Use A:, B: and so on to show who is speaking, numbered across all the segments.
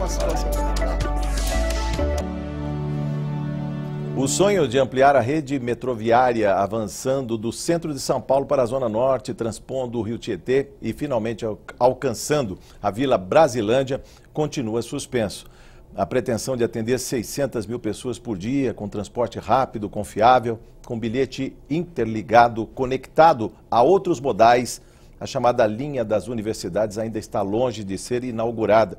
A: situação.
B: O sonho de ampliar a rede metroviária avançando do centro de São Paulo para a Zona Norte, transpondo o Rio Tietê e finalmente alcançando a Vila Brasilândia continua suspenso. A pretensão de atender 600 mil pessoas por dia, com transporte rápido, confiável, com bilhete interligado, conectado a outros modais, a chamada linha das universidades ainda está longe de ser inaugurada.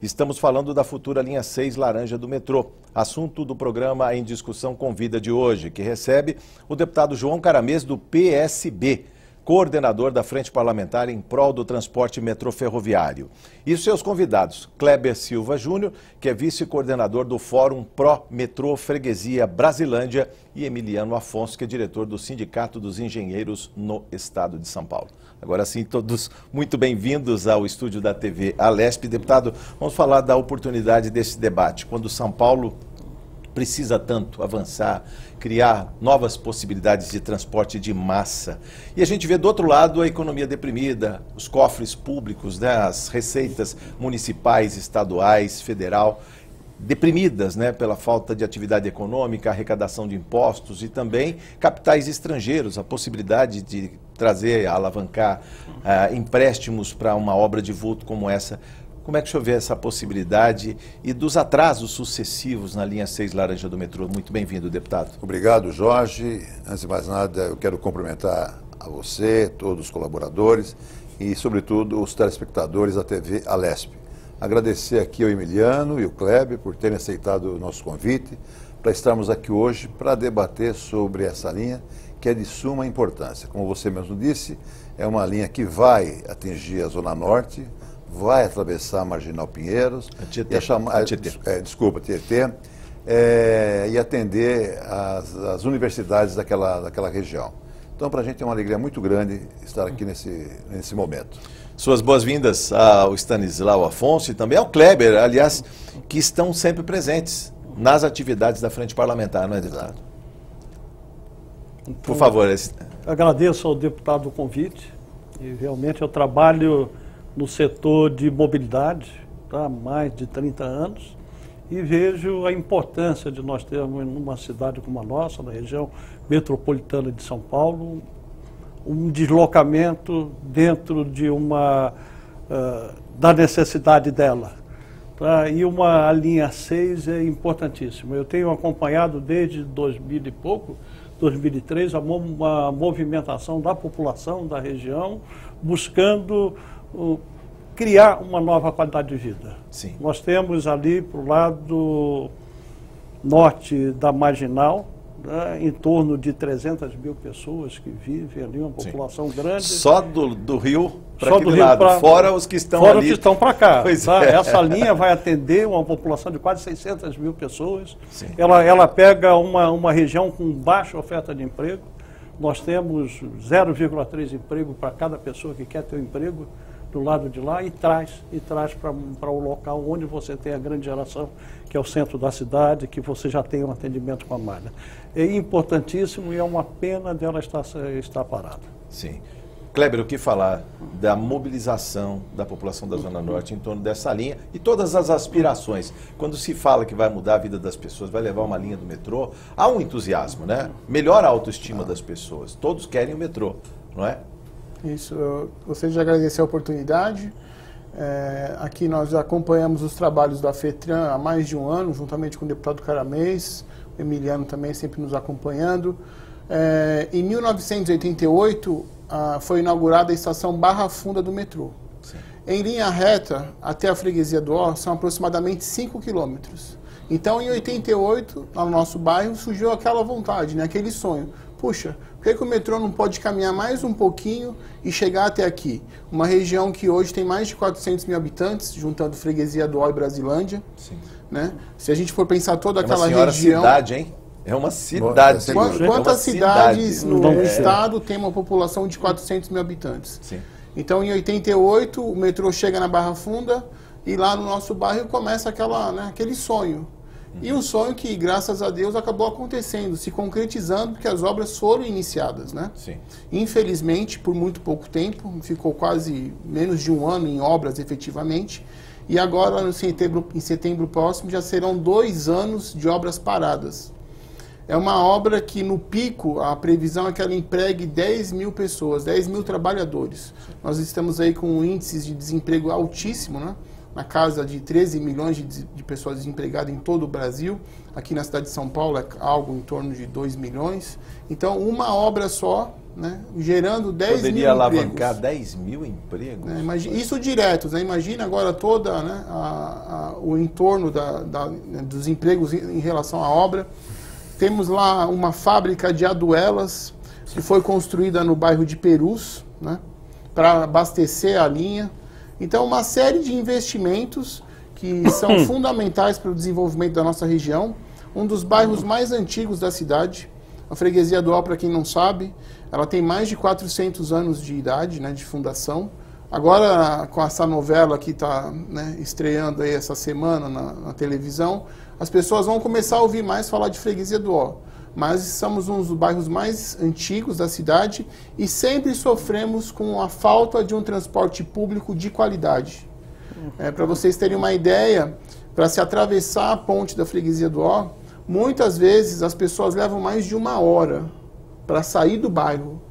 B: Estamos falando da futura linha 6 laranja do metrô, assunto do programa Em Discussão Convida de hoje, que recebe o deputado João Caramês do PSB, coordenador da Frente Parlamentar em prol do transporte metrô ferroviário. E seus convidados, Kleber Silva Júnior, que é vice-coordenador do Fórum Pró Metrô Freguesia Brasilândia, e Emiliano Afonso, que é diretor do Sindicato dos Engenheiros no Estado de São Paulo. Agora sim, todos muito bem-vindos ao estúdio da TV Alesp. Deputado, vamos falar da oportunidade desse debate, quando São Paulo precisa tanto avançar, criar novas possibilidades de transporte de massa. E a gente vê do outro lado a economia deprimida, os cofres públicos, né, as receitas municipais, estaduais, federal, deprimidas, né, pela falta de atividade econômica, arrecadação de impostos e também capitais estrangeiros, a possibilidade de trazer, alavancar empréstimos para uma obra de vulto como essa. Como é que o senhor vê essa possibilidade e dos atrasos sucessivos na linha 6 laranja do metrô? Muito bem-vindo, deputado.
C: Obrigado, Jorge. Antes de mais nada, eu quero cumprimentar a você, todos os colaboradores e, sobretudo, os telespectadores da TV Alesp. Agradecer aqui ao Emiliano e ao Kleber por terem aceitado o nosso convite para estarmos aqui hoje para debater sobre essa linha que é de suma importância. Como você mesmo disse, é uma linha que vai atingir a Zona Norte, vai atravessar a Marginal Pinheiros, Tietê, e atender as universidades daquela região. Então, para a gente é uma alegria muito grande estar aqui nesse momento.
B: Suas boas-vindas ao Stanislau Afonso e também ao Kleber, aliás, que estão sempre presentes nas atividades da Frente Parlamentar, não é, deputado? Por favor.
A: Agradeço ao deputado o convite e realmente eu trabalho no setor de mobilidade há mais de 30 anos e vejo a importância de nós termos numa cidade como a nossa, na região metropolitana de São Paulo, um deslocamento dentro de da necessidade dela. Tá? E a linha 6 é importantíssima. Eu tenho acompanhado desde 2000 e pouco, 2003, uma movimentação da população da região buscando criar uma nova qualidade de vida.
B: Sim.
A: Nós temos ali para o lado norte da Marginal, né, em torno de 300 mil pessoas que vivem ali, uma população grande.
B: Só do Rio para aquele lado, fora os que estão ali.
A: Fora os que estão para cá. Tá?
B: É.
A: Essa linha vai atender uma população de quase 600 mil pessoas.
B: Sim.
A: Ela pega uma região com baixa oferta de emprego. Nós temos 0,3 emprego para cada pessoa que quer ter um emprego do lado de lá e traz para o local onde você tem a grande geração, que é o centro da cidade, que você já tem um atendimento com a malha. É importantíssimo e é uma pena dela estar parada.
B: Sim. Kleber, o que falar da mobilização da população da Zona Norte em torno dessa linha e todas as aspirações? Quando se fala que vai mudar a vida das pessoas, vai levar uma linha do metrô, há um entusiasmo, né? Melhora a autoestima das pessoas. Todos querem o metrô, não é?
D: Isso, eu gostaria de agradecer a oportunidade. Aqui nós acompanhamos os trabalhos da FETRAN há mais de um ano, juntamente com o deputado Caramês, o Emiliano também sempre nos acompanhando. Em 1988, foi inaugurada a estação Barra Funda do metrô.
B: Sim.
D: Em linha reta, até a freguesia do Ó, são aproximadamente 5 quilômetros. Então, em 88, no nosso bairro, surgiu aquela vontade, né, aquele sonho. Puxa, por que o metrô não pode caminhar mais um pouquinho e chegar até aqui? Uma região que hoje tem mais de 400 mil habitantes, juntando freguesia do Ó e Brasilândia.
B: Sim.
D: Né? Se a gente for pensar toda aquela
B: região... É uma
D: cidade,
B: hein? É uma cidade.
D: Quantas cidades no estado tem uma população de 400 mil habitantes?
B: Sim.
D: Então, em 88, o metrô chega na Barra Funda e lá no nosso bairro começa aquele sonho. E um sonho que, graças a Deus, acabou acontecendo, se concretizando, porque as obras foram iniciadas, né?
B: Sim.
D: Infelizmente, por muito pouco tempo, ficou quase menos de um ano em obras efetivamente, E agora, em setembro próximo, já serão 2 anos de obras paradas. É uma obra que, no pico, a previsão é que ela empregue 10 mil pessoas, 10 mil trabalhadores. Nós estamos aí com índices de desemprego altíssimo, né? Na casa de 13 milhões de pessoas desempregadas em todo o Brasil. Aqui na cidade de São Paulo é algo em torno de 2 milhões. Então, uma obra só, né, gerando 10 mil empregos.
B: Poderia alavancar 10 mil empregos?
D: Isso diretos, né? Imagina agora toda, né, o entorno dos empregos em relação à obra. Temos lá uma fábrica de aduelas que foi construída no bairro de Perus, né, para abastecer a linha. Então, uma série de investimentos que são fundamentais para o desenvolvimento da nossa região. Um dos bairros mais antigos da cidade, a Freguesia do Ó, para quem não sabe, ela tem mais de 400 anos de idade, né, de fundação. Agora, com essa novela que está, né, estreando aí essa semana na televisão, as pessoas vão começar a ouvir mais falar de Freguesia do Ó. Mas somos um dos bairros mais antigos da cidade e sempre sofremos com a falta de um transporte público de qualidade. Para vocês terem uma ideia, para se atravessar a ponte da Freguesia do Ó, muitas vezes as pessoas levam mais de 1 hora para sair do bairro.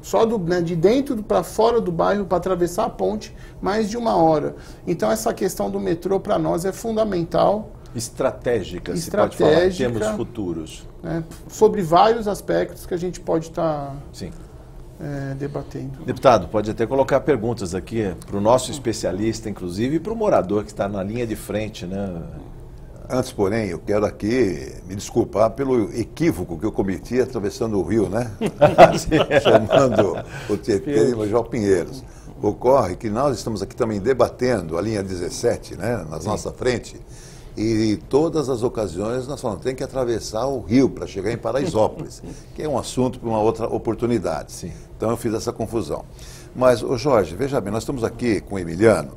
D: Só de dentro para fora do bairro, para atravessar a ponte, mais de 1 hora. Então, essa questão do metrô, para nós, é fundamental.
B: Estratégica, se pode falar, em termos futuros.
D: Né, sobre vários aspectos que a gente pode estar debatendo.
B: Deputado, pode até colocar perguntas aqui para o nosso especialista, inclusive, e para o morador que está na linha de frente, né?
C: Antes, porém, eu quero aqui me desculpar pelo equívoco que eu cometi atravessando o rio, né? Chamando o Tietê de Major Pinheiros. Ocorre que nós estamos aqui também debatendo a linha 17, né, na nossa frente, e todas as ocasiões nós falamos, tem que atravessar o rio para chegar em Paraisópolis, que é um assunto para uma outra oportunidade.
B: Sim.
C: Então eu fiz essa confusão. Mas, ô Jorge, veja bem, nós estamos aqui com o Emiliano,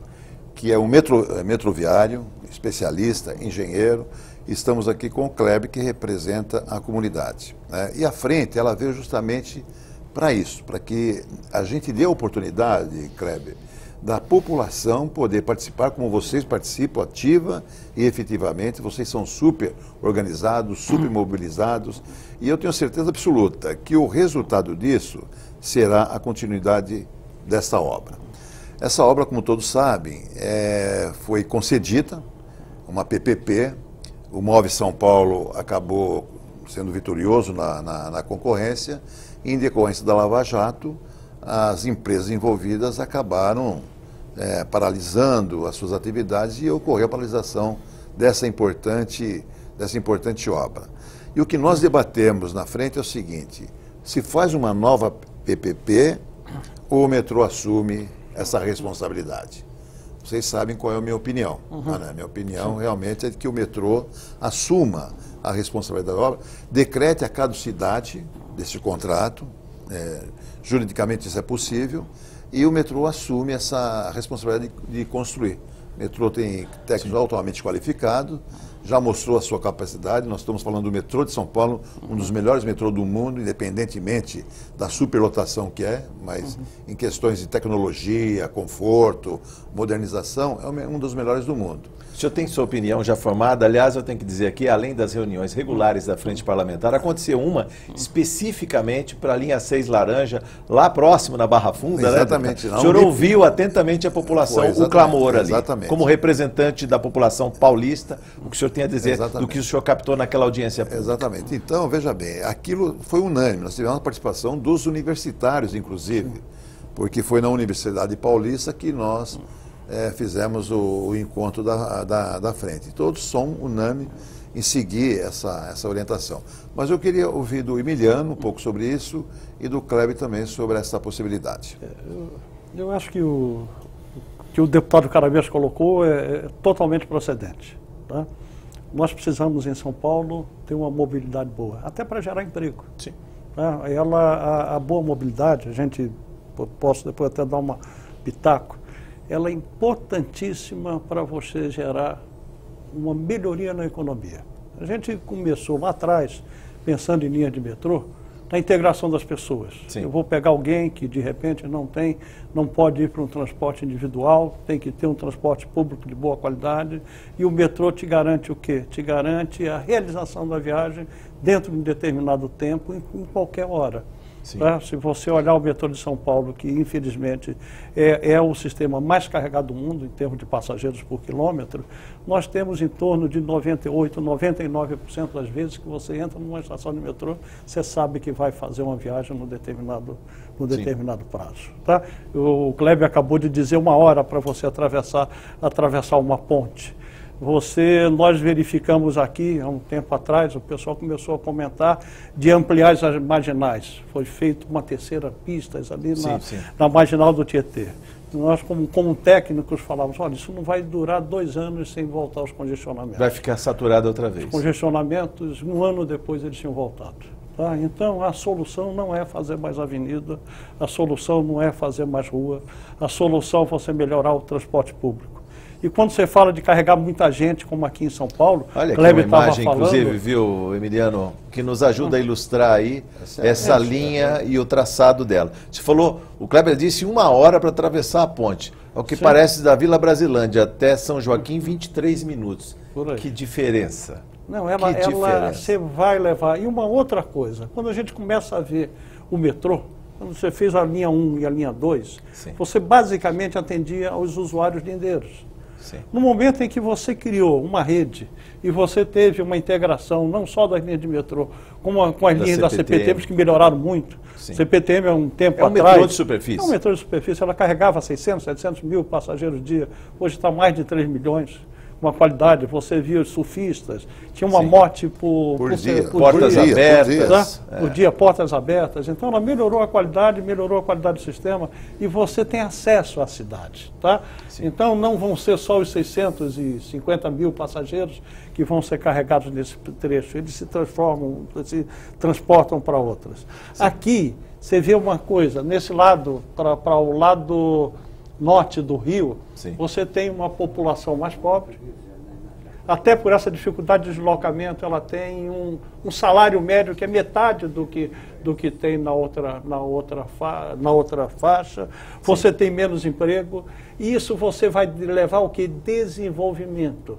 C: que é um metroviário, especialista, engenheiro. Estamos aqui com o Kleber, que representa a comunidade, né? E a frente, ela veio justamente para isso, para que a gente dê a oportunidade, Kleber, da população poder participar, como vocês participam, ativa e efetivamente. Vocês são super organizados, super mobilizados, e eu tenho certeza absoluta que o resultado disso será a continuidade dessa obra. Essa obra, como todos sabem, foi concedida, uma PPP, o Move São Paulo acabou sendo vitorioso na concorrência, e em decorrência da Lava Jato, as empresas envolvidas acabaram paralisando as suas atividades e ocorreu a paralisação dessa importante obra. E o que nós debatemos na frente é o seguinte: se faz uma nova PPP ou o metrô assume essa responsabilidade? Vocês sabem qual é a minha opinião. Né? A minha opinião realmente é de que o metrô assuma a responsabilidade da obra, decrete a caducidade desse contrato, juridicamente isso é possível, e o metrô assume essa responsabilidade de construir. O metrô tem técnicos altamente qualificados, já mostrou a sua capacidade. Nós estamos falando do metrô de São Paulo, um dos melhores metrôs do mundo, independentemente da superlotação que é, mas em questões de tecnologia, conforto, modernização, é um dos melhores do mundo.
B: O senhor tem sua opinião já formada? Aliás, eu tenho que dizer aqui, além das reuniões regulares da Frente Parlamentar, aconteceu uma especificamente para a linha 6 Laranja, lá próximo na Barra Funda,
C: exatamente,
B: né? O senhor ouviu atentamente a população, o clamor ali.
C: Exatamente.
B: Como representante da população paulista, o que o senhor tem a dizer do que o senhor captou naquela audiência pública?
C: Exatamente. Então, veja bem, aquilo foi unânime. Nós tivemos a participação dos universitários, inclusive, porque foi na Universidade Paulista que nós fizemos o encontro da frente. Todos são unânimes em seguir essa orientação. Mas eu queria ouvir do Emiliano um pouco sobre isso e do Kleber também sobre essa possibilidade.
A: Eu acho que o deputado Caravês colocou é totalmente procedente. Tá? Nós precisamos em São Paulo ter uma mobilidade boa, até para gerar emprego.
B: Sim.
A: Tá? A boa mobilidade, posso depois até dar uma pitaco, ela é importantíssima para você gerar uma melhoria na economia. A gente começou lá atrás, pensando em linha de metrô, na integração das pessoas.
B: Sim.
A: Eu vou pegar alguém que de repente não pode ir para um transporte individual, tem que ter um transporte público de boa qualidade, e o metrô te garante o quê? Te garante a realização da viagem dentro de um determinado tempo, em qualquer hora. Tá? Se você olhar o metrô de São Paulo, que infelizmente é o sistema mais carregado do mundo em termos de passageiros por quilômetro, nós temos em torno de 98%, 99% das vezes que você entra numa estação de metrô, você sabe que vai fazer uma viagem no determinado prazo. Tá? O Kleber acabou de dizer 1 hora para você atravessar uma ponte. Nós verificamos aqui, há um tempo atrás, o pessoal começou a comentar de ampliar as marginais. Foi feita uma 3ª pista ali na marginal do Tietê. Nós, como técnicos, falávamos, olha, isso não vai durar 2 anos sem voltar aos congestionamentos.
B: Vai ficar saturado outra vez.
A: Os congestionamentos, 1 ano depois, eles tinham voltado. Tá? Então, a solução não é fazer mais avenida, a solução não é fazer mais rua, a solução é você melhorar o transporte público. E quando você fala de carregar muita gente, como aqui em São Paulo,
B: olha aqui uma imagem, inclusive, viu, Emiliano, que nos ajuda a ilustrar aí essa linha e o traçado dela. Você falou, o Kleber disse 1 hora para atravessar a ponte. Ao que parece, da Vila Brasilândia até São Joaquim, 23 minutos. Que diferença.
A: Não, ela você vai levar. E uma outra coisa, quando a gente começa a ver o metrô, quando você fez a linha 1 e a linha 2, você basicamente atendia aos usuários lindeiros. No momento em que você criou uma rede e você teve uma integração não só das linhas de metrô, como com as linhas da CPTM, que melhoraram muito. CPTM há um tempo atrás...
B: É um metrô de superfície.
A: É um metrô de superfície. Ela carregava 600, 700 mil passageiros dia. Hoje está mais de 3 milhões. Uma qualidade, você via os surfistas, tinha uma morte por
C: dia,
B: portas abertas.
A: Por dia, portas abertas. Então ela melhorou a qualidade do sistema e você tem acesso à cidade. Tá? Então não vão ser só os 650 mil passageiros que vão ser carregados nesse trecho, eles se transportam para outras. Aqui você vê uma coisa, nesse lado, para o lado norte do Rio, você tem uma população mais pobre. Até por essa dificuldade de deslocamento, ela tem um salário médio que é metade do que tem na outra faixa. Você tem menos emprego. E isso você vai levar o que? Desenvolvimento.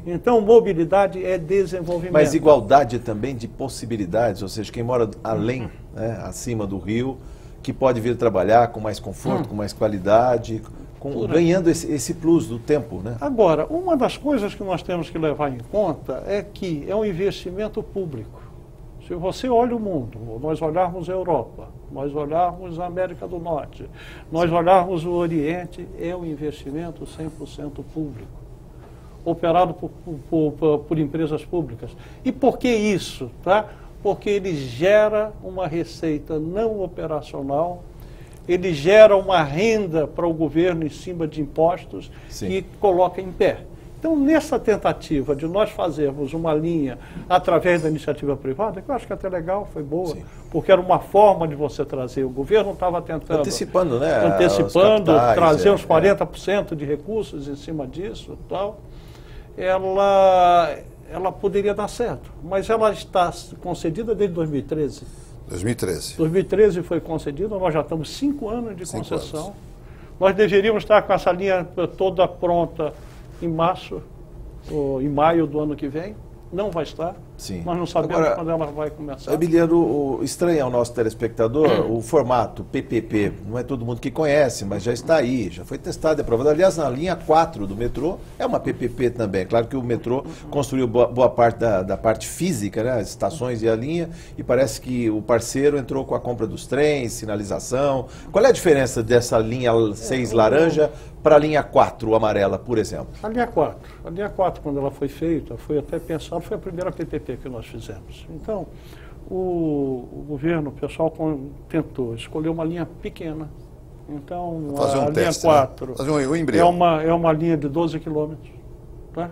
A: Então, mobilidade é desenvolvimento.
B: Mas igualdade também de possibilidades, ou seja, quem mora além, acima do rio, que pode vir trabalhar com mais conforto, com mais qualidade, ganhando esse plus do tempo, né?
A: Agora, uma das coisas que nós temos que levar em conta é que é um investimento público. Se você olha o mundo, nós olharmos a Europa, nós olharmos a América do Norte, nós olharmos o Oriente, é um investimento 100% público, operado por empresas públicas. E por que isso? Tá? Porque ele gera uma receita não operacional, ele gera uma renda para o governo em cima de impostos e coloca em pé. Então, nessa tentativa de nós fazermos uma linha através da iniciativa privada, que eu acho que até legal, foi boa, porque era uma forma de você trazer, o governo estava tentando...
B: Antecipando, né?
A: Trazer uns 40% de recursos em cima disso e tal. Ela poderia dar certo, mas ela está concedida desde 2013. 2013 foi concedida, nós já estamos 5 anos de concessão. Nós deveríamos estar com essa linha toda pronta em março, ou em maio do ano que vem. Não vai estar. Nós não sabemos quando ela vai começar.
B: Emiliano, estranha ao nosso telespectador o formato PPP. Não é todo mundo que conhece, mas já está aí, já foi testado e aprovado. Aliás, na linha 4 do metrô é uma PPP também. Claro que o metrô construiu boa parte da parte física, né, as estações e a linha, e parece que o parceiro entrou com a compra dos trens, sinalização. Qual é a diferença dessa linha 6 laranja para a linha 4 amarela, por exemplo?
A: A linha 4, quando ela foi feita, foi até pensada, foi a primeira PPP que nós fizemos. Então, o governo, o pessoal tentou escolher uma linha pequena. Então, a linha 4 é uma linha de 12 quilômetros. Tá?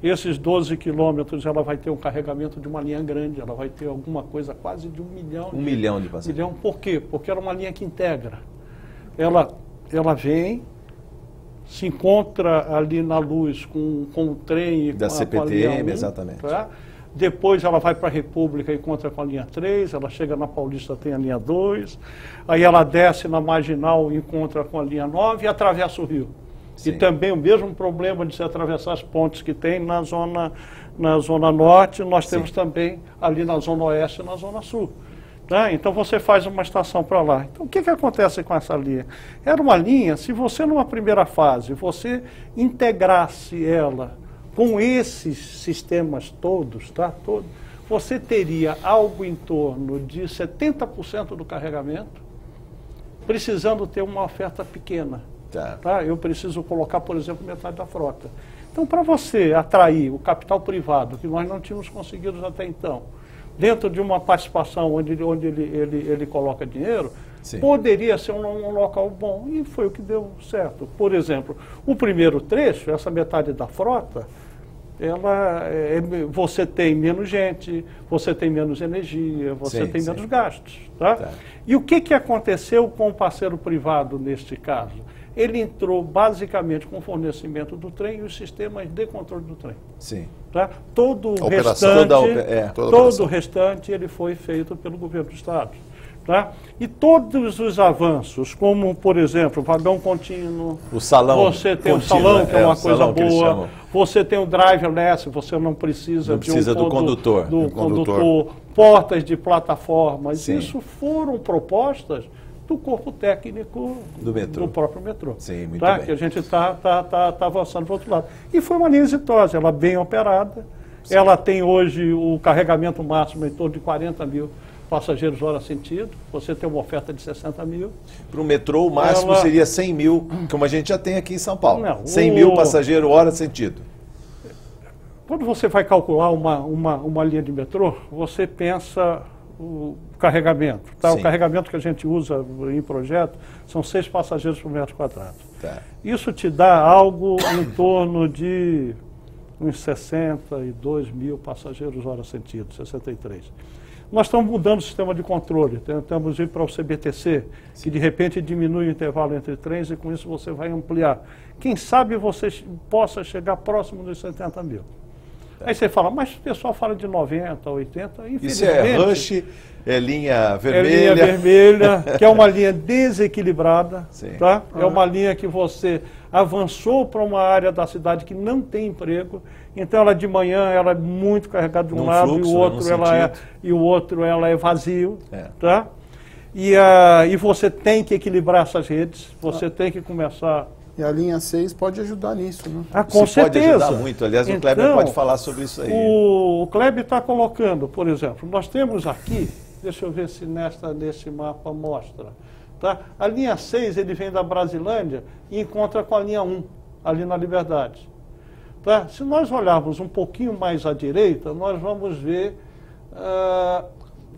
A: Esses 12 quilômetros, ela vai ter um carregamento de uma linha grande, ela vai ter alguma coisa quase de 1 milhão.
B: 1 milhão de passageiros.
A: Por quê? Porque era uma linha que integra. Ela vem, se encontra ali na luz com o trem e
B: da
A: com
B: CPTM,
A: a linha 1,
B: exatamente.
A: Tá? depois ela vai para a República e encontra com a linha 3, ela chega na Paulista, tem a linha 2, aí ela desce na Marginal e encontra com a linha 9 e atravessa o Rio.
B: Sim.
A: E também o mesmo problema de se atravessar as pontes que tem na zona norte, nós temos também ali na zona oeste e na zona sul. Né? Então você faz uma estação para lá. Então o que acontece com essa linha? Era uma linha, se você numa primeira fase, você integrasse ela com esses sistemas todos, tá? Você teria algo em torno de 70% do carregamento, precisando ter uma oferta pequena. Tá? Eu preciso colocar, por exemplo, metade da frota. Então, para você atrair o capital privado, que nós não tínhamos conseguido até então, dentro de uma participação onde ele coloca dinheiro, sim, poderia ser um local bom, e foi o que deu certo. Por exemplo, o primeiro trecho, essa metade da frota, você tem menos gente, você tem menos energia, você tem menos gastos. Tá? E o que aconteceu com o parceiro privado neste caso? Ele entrou basicamente com o fornecimento do trem e os sistemas de controle do trem.
B: Sim.
A: Tá? Todo o restante ele foi feito pelo governo do Estado. Tá? E todos os avanços, como, por exemplo, o vagão contínuo,
B: o salão
A: você tem o salão, que é uma coisa boa, você tem o driverless, você não precisa
B: do condutor.
A: Portas de plataformas, isso foram propostas do corpo técnico do próprio metrô.
B: Sim, muito bem.
A: Que a gente está avançando para o outro lado. E foi uma linha exitosa, ela bem operada, ela tem hoje o carregamento máximo em torno de 40 mil passageiros hora sentido, você tem uma oferta de 60 mil.
B: Para o metrô, o máximo seria 100 mil, como a gente já tem aqui em São Paulo. 100 mil passageiros hora sentido.
A: Quando você vai calcular uma linha de metrô, você pensa o carregamento. Tá? O carregamento que a gente usa em projeto são 6 passageiros por metro quadrado.
B: Tá.
A: Isso te dá algo em torno de uns 62 mil passageiros hora sentido, 63. Nós estamos mudando o sistema de controle, tentamos ir para o CBTC, que de repente diminui o intervalo entre trens e com isso você vai ampliar. Quem sabe você possa chegar próximo dos 70 mil. Aí você fala, mas o pessoal fala de 90, 80, infelizmente...
B: Isso é rush, é linha vermelha...
A: É linha vermelha, que é uma linha desequilibrada, tá? É uma linha que você avançou para uma área da cidade que não tem emprego, então ela de manhã ela é muito carregada de um lado e o outro ela é vazio, tá? E você tem que equilibrar essas redes, você tem que começar...
D: E a linha 6 pode ajudar nisso, né?
A: Com certeza.
B: Pode ajudar muito. Aliás, o Kleber pode falar sobre isso aí.
A: O Kleber está colocando, por exemplo, nós temos aqui, deixa eu ver se nesse mapa mostra, tá? A linha 6, ele vem da Brasilândia e encontra com a linha 1, ali na Liberdade. Tá? Se nós olharmos um pouquinho mais à direita, nós vamos ver...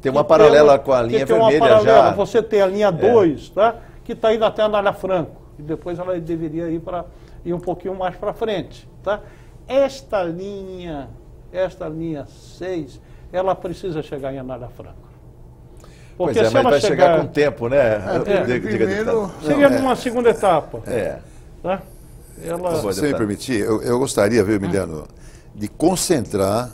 B: tem uma paralela com a linha vermelha já.
A: Você tem a linha 2, tá? Que está indo até a Anália Franco. E depois ela deveria ir um pouquinho mais para frente. Tá? Esta linha 6, ela precisa chegar em Anália Franco.
B: Porque mas vai chegar com tempo, né?
A: Seria numa segunda etapa. Tá?
C: Se você me permitir, eu gostaria, viu, Emiliano, de concentrar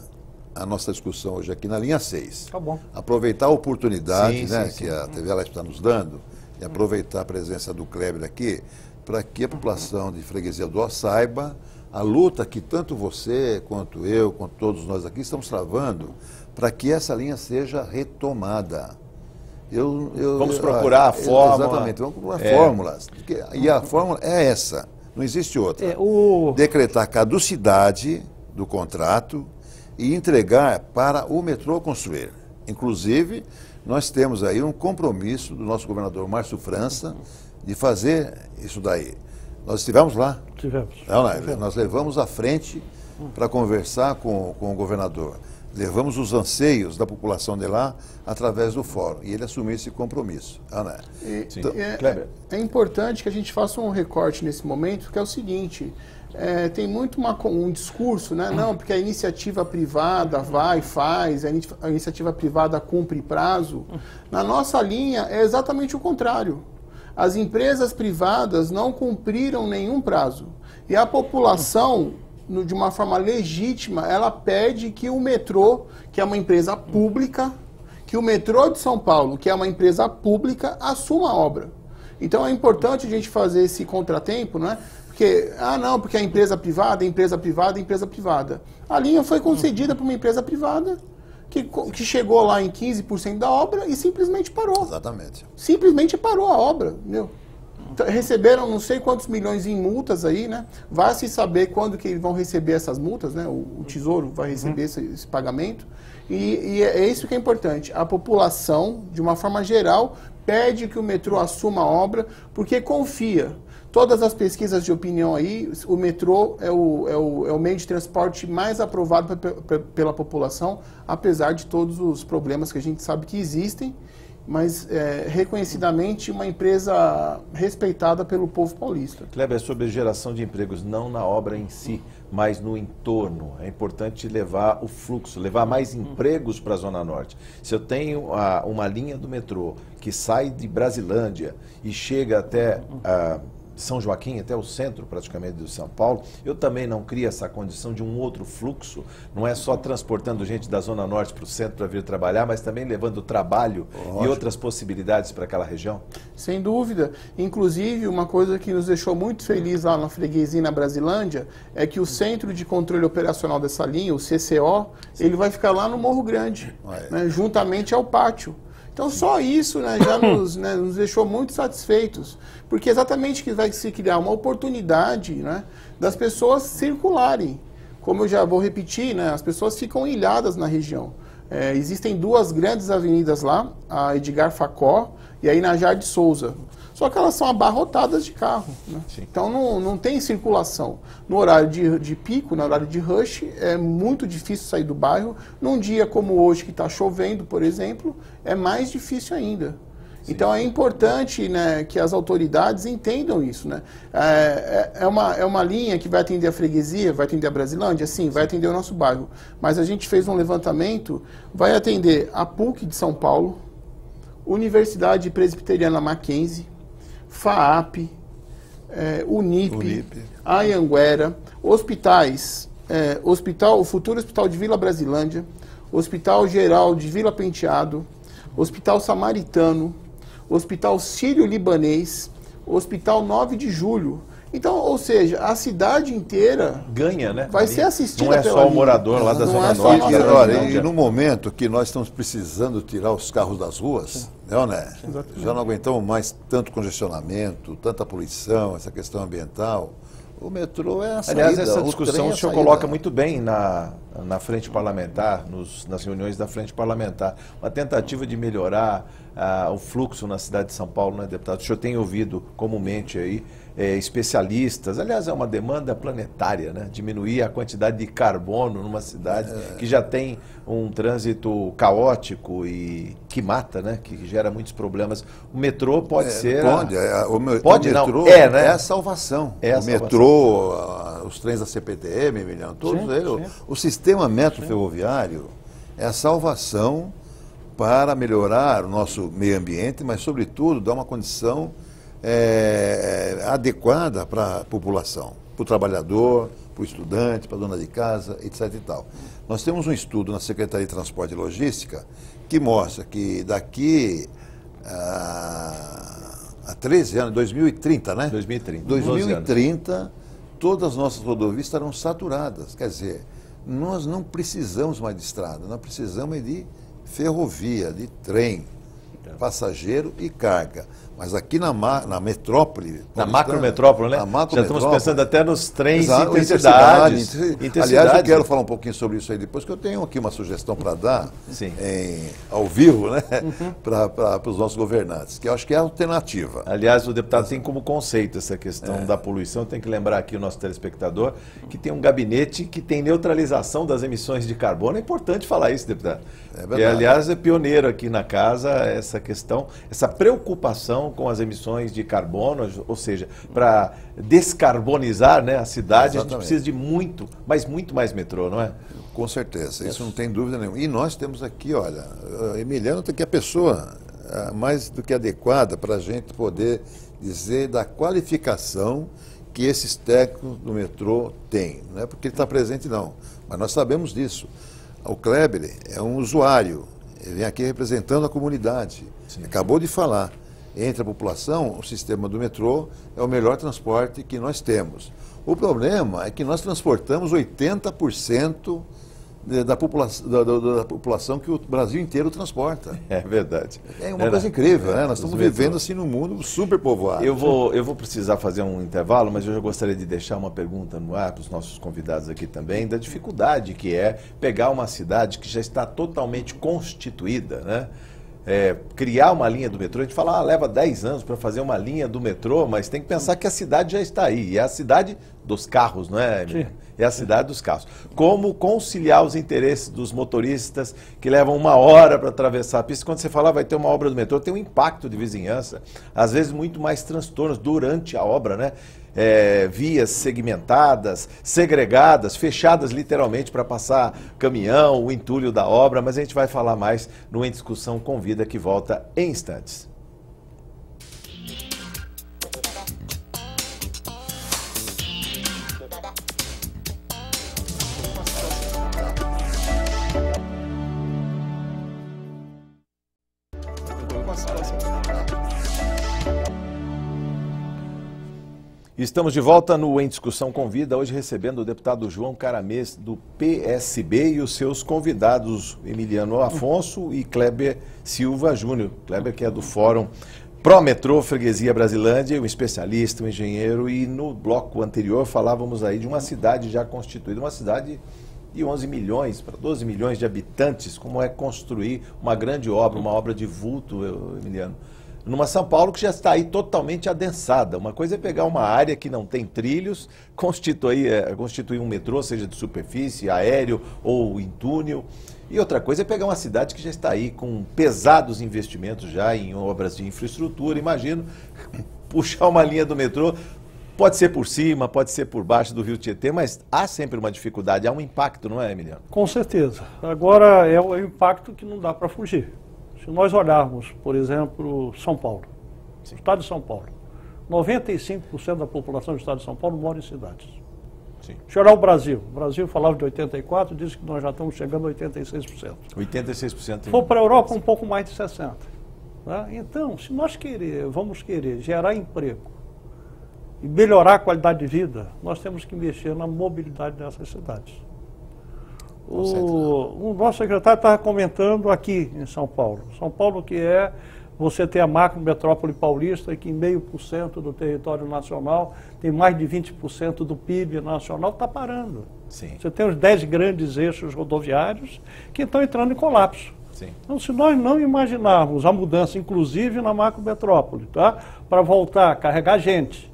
C: a nossa discussão hoje aqui na linha 6.
A: Tá bom.
C: Aproveitar a oportunidade que a TV Alesp está nos dando, e aproveitar a presença do Kleber aqui, para que a população de Freguesia do Ó saiba a luta que tanto você, quanto eu, quanto todos nós aqui estamos travando, para que essa linha seja retomada.
B: Vamos procurar a fórmula.
C: Exatamente, vamos procurar fórmulas. E a fórmula é essa, não existe outra. Decretar caducidade do contrato e entregar para o metrô construir. Inclusive, nós temos aí um compromisso do nosso governador Márcio França de fazer isso daí. Nós estivemos lá?
A: Tivemos.
C: Nós levamos à frente para conversar com o governador. Levamos os anseios da população de lá através do fórum. E ele assumiu esse compromisso.
D: É importante que a gente faça um recorte nesse momento, que é o seguinte... tem muito um discurso, né? Não, porque a iniciativa privada vai, faz, a iniciativa privada cumpre prazo. Na nossa linha é exatamente o contrário. As empresas privadas não cumpriram nenhum prazo. E a população de uma forma legítima, ela pede que o metrô, que é uma empresa pública, que o metrô de São Paulo, que é uma empresa pública, assuma a obra. Então é importante a gente fazer esse contratempo, não é? Porque, não, porque é empresa privada, empresa privada, empresa privada. A linha foi concedida para uma empresa privada que chegou lá em 15% da obra e simplesmente parou.
C: Exatamente.
D: Simplesmente parou a obra, entendeu? Receberam não sei quantos milhões em multas aí, né? Vai se saber quando que eles vão receber essas multas, né? O Tesouro vai receber esse pagamento. E é isso que é importante. A população, de uma forma geral, pede que o metrô assuma a obra, porque confia. Todas as pesquisas de opinião aí, o metrô é o meio de transporte mais aprovado pela população, apesar de todos os problemas que a gente sabe que existem, mas reconhecidamente uma empresa respeitada pelo povo paulista.
B: Kleber, é sobre geração de empregos, não na obra em si, mas no entorno. É importante levar o fluxo, levar mais empregos para a Zona Norte. Se eu tenho uma linha do metrô que sai de Brasilândia e chega até São Joaquim, até o centro praticamente de São Paulo, eu também não crio essa condição de um outro fluxo, não é só transportando gente da Zona Norte para o centro para vir trabalhar, mas também levando trabalho e outras possibilidades para aquela região?
D: Sem dúvida. Inclusive, uma coisa que nos deixou muito feliz lá na freguesia na Brasilândia é que o Centro de Controle Operacional dessa linha, o CCO, ele vai ficar lá no Morro Grande, né, juntamente ao pátio. Então, só isso, né, já nos deixou muito satisfeitos, porque exatamente que vai se criar uma oportunidade, né, das pessoas circularem. Como eu já vou repetir, né, as pessoas ficam ilhadas na região. Existem duas grandes avenidas lá, a Edgar Facó e a Inajá de Souza. Só que elas são abarrotadas de carro, né? Então não tem circulação. No horário de pico, no horário de rush, é muito difícil sair do bairro. Num dia como hoje, que está chovendo, por exemplo, é mais difícil ainda. Sim. Então é importante, né, que as autoridades entendam isso, né? É uma linha que vai atender a freguesia, vai atender a Brasilândia? Sim, vai atender o nosso bairro. Mas a gente fez um levantamento, vai atender a PUC de São Paulo, Universidade Presbiteriana Mackenzie, FAAP, Unip, Anhanguera, hospitais, o futuro Hospital de Vila Brasilândia, Hospital Geral de Vila Penteado, Hospital Samaritano, Hospital Sírio-Libanês, Hospital 9 de Julho. Então, ou seja, a cidade inteira
B: ganha, né?
D: Vai ser assistida.
B: Não é só o morador lá da Zona Norte.
C: E no momento que nós estamos precisando tirar os carros das ruas, né? Já não aguentamos mais tanto congestionamento, tanta poluição, essa questão ambiental. O metrô é a saída.
B: Aliás, essa discussão o senhor coloca muito bem na frente parlamentar, nas reuniões da frente parlamentar. Uma tentativa de melhorar o fluxo na cidade de São Paulo, né, deputado? O senhor tem ouvido comumente aí especialistas, aliás, é uma demanda planetária, né? Diminuir a quantidade de carbono numa cidade que já tem um trânsito caótico e que mata, né? Que gera muitos problemas. O metrô pode ser...
C: O
B: pode
C: metrô
B: não,
C: né? É a salvação.
B: É
C: o metrô, os trens da CPTM, todos eles. O sistema metro ferroviário é a salvação para melhorar o nosso meio ambiente, mas, sobretudo, dar uma condição adequada para a população, para o trabalhador, para o estudante, para a dona de casa, etc. e tal. Nós temos um estudo na Secretaria de Transporte e Logística que mostra que daqui a 13 anos, 2030, né? 2030, todas as nossas rodovias estarão saturadas. Quer dizer, nós não precisamos mais de estrada, nós precisamos de ferrovia, de trem, passageiro e carga. Mas aqui na metrópole...
B: Na macrometrópole, né? Já estamos pensando até nos trens intercidades.
C: Aliás, eu quero falar um pouquinho sobre isso aí depois, que eu tenho aqui uma sugestão para dar ao vivo, né? Para os nossos governantes, que eu acho que é alternativa.
B: Aliás, o deputado tem como conceito essa questão da poluição. Tem que lembrar aqui o nosso telespectador que tem um gabinete que tem neutralização das emissões de carbono. É importante falar isso, deputado. E, aliás, é pioneiro aqui na casa essa questão, essa preocupação com as emissões de carbono, ou seja, para descarbonizar, né, a cidade, a gente precisa de muito mais metrô, não é?
C: Com certeza, isso não tem dúvida nenhuma. E nós temos aqui, olha, Emiliano tem que a pessoa mais do que adequada para a gente poder dizer da qualificação que esses técnicos do metrô têm. Não é porque ele está presente, não, mas nós sabemos disso. O Kleber é um usuário, ele vem aqui representando a comunidade. Sim. Acabou de falar, entre a população, o sistema do metrô é o melhor transporte que nós temos. O problema é que nós transportamos 80% da população que o Brasil inteiro transporta.
B: É verdade.
C: É uma coisa incrível, né? Nós estamos vivendo assim num mundo super povoado.
B: Eu vou precisar fazer um intervalo, mas eu já gostaria de deixar uma pergunta no ar para os nossos convidados aqui também, da dificuldade que é pegar uma cidade que já está totalmente constituída, né? Criar uma linha do metrô, a gente fala, leva 10 anos para fazer uma linha do metrô, mas tem que pensar que a cidade já está aí, e é a cidade dos carros, não é? Sim. É a cidade dos carros. Como conciliar os interesses dos motoristas que levam 1 hora para atravessar a pista? Quando você fala vai ter uma obra do metrô, tem um impacto de vizinhança, às vezes muito mais transtornos durante a obra, né? Vias segmentadas, segregadas, fechadas literalmente para passar caminhão, o entulho da obra, mas a gente vai falar mais no Em Discussão Convida, que volta em instantes. Estamos de volta no Em Discussão Convida, hoje recebendo o deputado João Caramês, do PSB, e os seus convidados, Emiliano Afonso e Kleber Silva Júnior. Kleber, que é do Fórum Pró-Metrô Freguesia Brasilândia, um especialista, um engenheiro, e no bloco anterior falávamos aí de uma cidade já constituída, uma cidade de 11 milhões para 12 milhões de habitantes, como é construir uma grande obra, uma obra de vulto, Emiliano, numa São Paulo que já está aí totalmente adensada. Uma coisa é pegar uma área que não tem trilhos, constituir um metrô, seja de superfície, aéreo ou em túnel. E outra coisa é pegar uma cidade que já está aí com pesados investimentos já em obras de infraestrutura. Imagino, puxar uma linha do metrô, pode ser por cima, pode ser por baixo do Rio Tietê, mas há sempre uma dificuldade, há um impacto, não é, Emiliano?
A: Com certeza. Agora é o impacto que não dá para fugir. Se nós olharmos, por exemplo, São Paulo, o estado de São Paulo, 95% da população do estado de São Paulo mora em cidades. Sim. Se olhar o Brasil falava de 84%, diz que nós já estamos chegando a 86%.
B: 86%.
A: Se for para a Europa, um pouco mais de 60%. Tá? Então, se nós vamos querer gerar emprego e melhorar a qualidade de vida, nós temos que mexer na mobilidade dessas cidades. O nosso secretário estava comentando aqui em São Paulo. São Paulo que você tem a macro metrópole paulista, que em 0,5% do território nacional tem mais de 20% do PIB nacional, está parando. Sim. Você tem os 10 grandes eixos rodoviários que estão entrando em colapso. Sim. Então, se nós não imaginarmos a mudança, inclusive na macro metrópole, tá? Para voltar a carregar gente,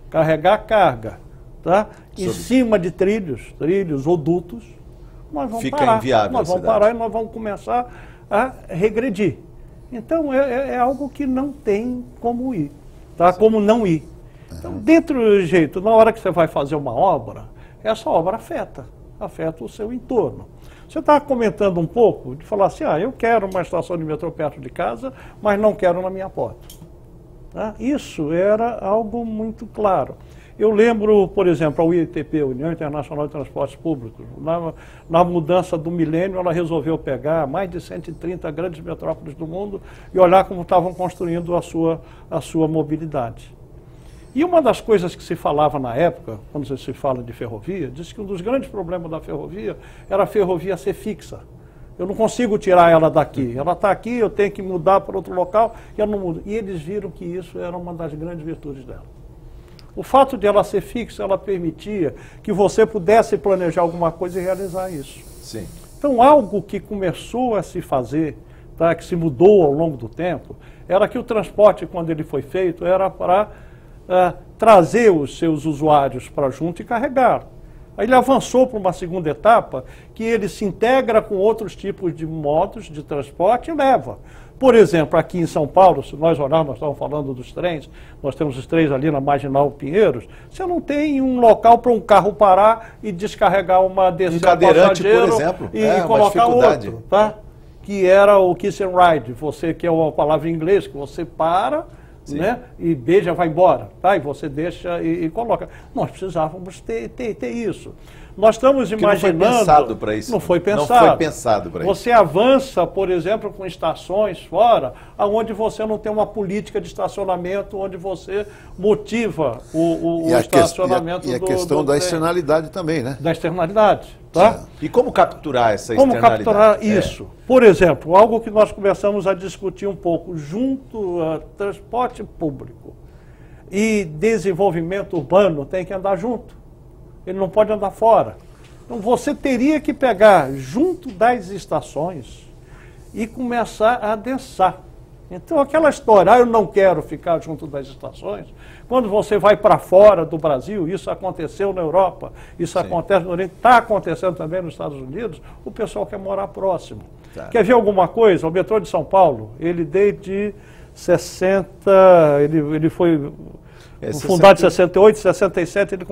A: carregar carga, tá? Em cima de trilhos ou dutos, nós vamos parar.
B: Inviável.
A: Nós vamos parar e nós vamos começar a regredir. Então, é algo que não tem como ir, tá? Como não ir. Então, dentro do jeito, na hora que você vai fazer uma obra, essa obra afeta o seu entorno. Você estava comentando um pouco de falar assim, eu quero uma estação de metrô perto de casa, mas não quero na minha porta. Tá? Isso era algo muito claro. Eu lembro, por exemplo, a UITP, União Internacional de Transportes Públicos, na mudança do milênio, ela resolveu pegar mais de 130 grandes metrópoles do mundo e olhar como estavam construindo a sua mobilidade. E uma das coisas que se falava na época, quando se fala de ferrovia, diz que um dos grandes problemas da ferrovia era a ferrovia ser fixa. Eu não consigo tirar ela daqui. Ela está aqui, eu tenho que mudar para outro local e ela não muda. E eles viram que isso era uma das grandes virtudes dela. O fato de ela ser fixa, ela permitia que você pudesse planejar alguma coisa e realizar isso. Sim. Então, algo que começou a se fazer, tá, que se mudou ao longo do tempo, era que o transporte, quando ele foi feito, era para trazer os seus usuários para junto e carregar. Aí ele avançou para uma segunda etapa, que ele se integra com outros tipos de modos de transporte e leva. Por exemplo, aqui em São Paulo, se nós olharmos, nós estávamos falando dos trens, nós temos os trens ali na Marginal Pinheiros, você não tem um local para um carro parar e descarregar uma descida
B: cadeirante, por exemplo,
A: e colocar outro, tá? Que era o kiss and ride, que é uma palavra em inglês, que você para, né? E beija, vai embora, tá? E você deixa e coloca. Nós precisávamos ter isso. Nós estamos imaginando...
B: Não foi pensado para isso.
A: Não foi pensado.
B: Não foi pensado para isso.
A: Você avança, por exemplo, com estações fora, onde você não tem uma política de estacionamento, onde você motiva o estacionamento
C: e a questão da externalidade também, né?
A: Da externalidade, tá?
B: E como capturar essa
A: Como
B: externalidade?
A: capturar isso? Por exemplo, algo que nós começamos a discutir um pouco, junto a transporte público e desenvolvimento urbano tem que andar junto. Ele não pode andar fora. Então você teria que pegar junto das estações e começar a adensar. Então aquela história, eu não quero ficar junto das estações, quando você vai para fora do Brasil, isso aconteceu na Europa, isso acontece no Oriente, está acontecendo também nos Estados Unidos, o pessoal quer morar próximo. Tá. Quer ver alguma coisa? O metrô de São Paulo, ele desde 60, ele foi... fundado em 68, 67, ele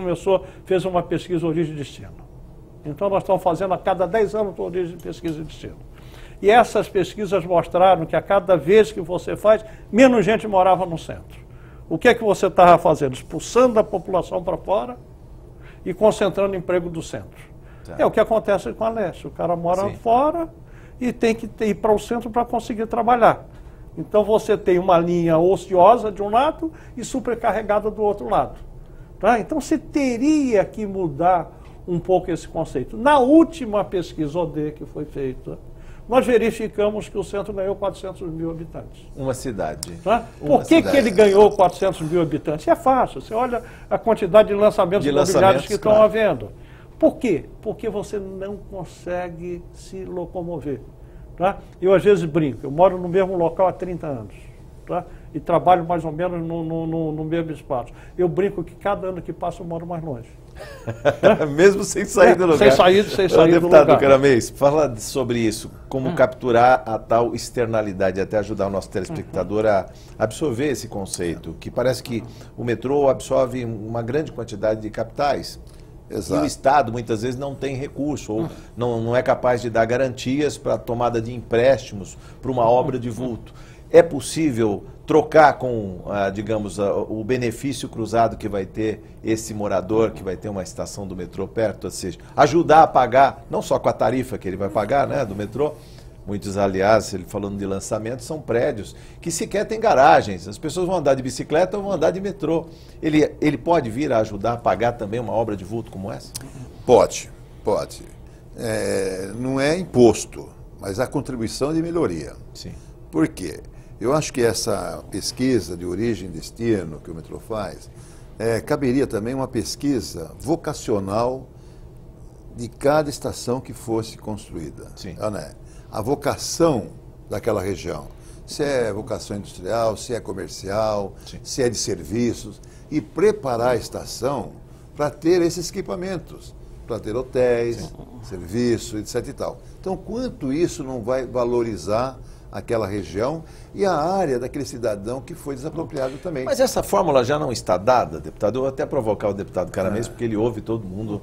A: fez uma pesquisa origem e destino. Então nós estamos fazendo a cada 10 anos uma origem, pesquisa e destino. E essas pesquisas mostraram que a cada vez que você faz, menos gente morava no centro. O que é que você estava fazendo? Expulsando a população para fora e concentrando emprego do centro. Tá. É o que acontece com a Leste. O cara mora fora e tem que ir para o centro para conseguir trabalhar. Então você tem uma linha ociosa de um lado e supercarregada do outro lado. Tá? Então você teria que mudar um pouco esse conceito. Na última pesquisa OD que foi feita, nós verificamos que o centro ganhou 400 mil habitantes.
B: Uma cidade.
A: Tá? Por que ele ganhou 400 mil habitantes? É fácil, você olha a quantidade de lançamentos imobiliários que estão havendo. Por quê? Porque você não consegue se locomover. Tá? Eu às vezes brinco, eu moro no mesmo local há 30 anos, tá? E trabalho mais ou menos no mesmo espaço. Eu brinco que cada ano que passa eu moro mais longe.
B: Mesmo sem sair do lugar.
A: Sem sair do lugar.
B: Deputado Caramês, fala sobre isso, como capturar a tal externalidade, até ajudar o nosso telespectador a absorver esse conceito, que parece que o metrô absorve uma grande quantidade de capitais. Exato. E o Estado muitas vezes não tem recurso, ou não é capaz de dar garantias para a tomada de empréstimos para uma obra de vulto. É possível trocar com, digamos, o benefício cruzado que vai ter esse morador, que vai ter uma estação do metrô perto, ou seja, ajudar a pagar, não só com a tarifa que ele vai pagar, né, do metrô. Muitos, aliás, ele falando de lançamento, são prédios que sequer têm garagens. As pessoas vão andar de bicicleta ou vão andar de metrô. Ele pode vir a ajudar a pagar também uma obra de vulto como essa?
C: Pode. Não é imposto, mas a contribuição de melhoria.
B: Sim.
C: Por quê? Eu acho que essa pesquisa de origem e destino que o metrô faz, caberia também uma pesquisa vocacional de cada estação que fosse construída.
B: Sim.
C: A vocação daquela região, se é vocação industrial, se é comercial, se é de serviços, e preparar a estação para ter esses equipamentos, para ter hotéis, serviços, etc. e tal. Então, quanto isso não vai valorizar aquela região e a área daquele cidadão que foi desapropriado também.
B: Mas essa fórmula já não está dada, deputado? Eu vou até provocar o deputado Caramês, porque ele ouve todo mundo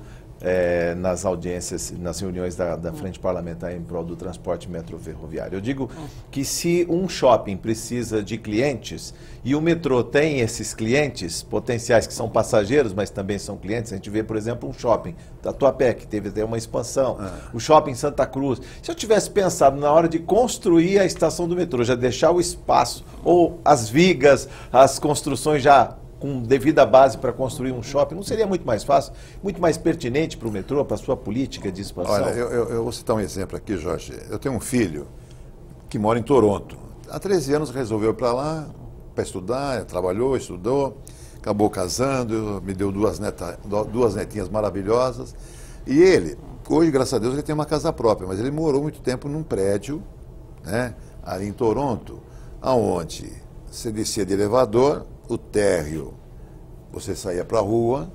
B: nas audiências, nas reuniões da Frente Parlamentar em prol do transporte metroferroviário. Eu digo que se um shopping precisa de clientes e o metrô tem esses clientes potenciais que são passageiros, mas também são clientes, a gente vê, por exemplo, um shopping Tatuapé, que teve até uma expansão, o shopping Santa Cruz. Se eu tivesse pensado na hora de construir a estação do metrô, já deixar o espaço, ou as vigas, as construções já com devida base para construir um shopping, não seria muito mais fácil, muito mais pertinente para o metrô, para a sua política de expansão?
C: Olha, eu vou citar um exemplo aqui, Jorge. Eu tenho um filho que mora em Toronto. Há 13 anos resolveu ir para lá para estudar, trabalhou, estudou, acabou casando, me deu duas netinhas maravilhosas. E ele, hoje, graças a Deus, ele tem uma casa própria, mas ele morou muito tempo num prédio, né, ali em Toronto, aonde você descia de elevador, o térreo, você saía para a rua,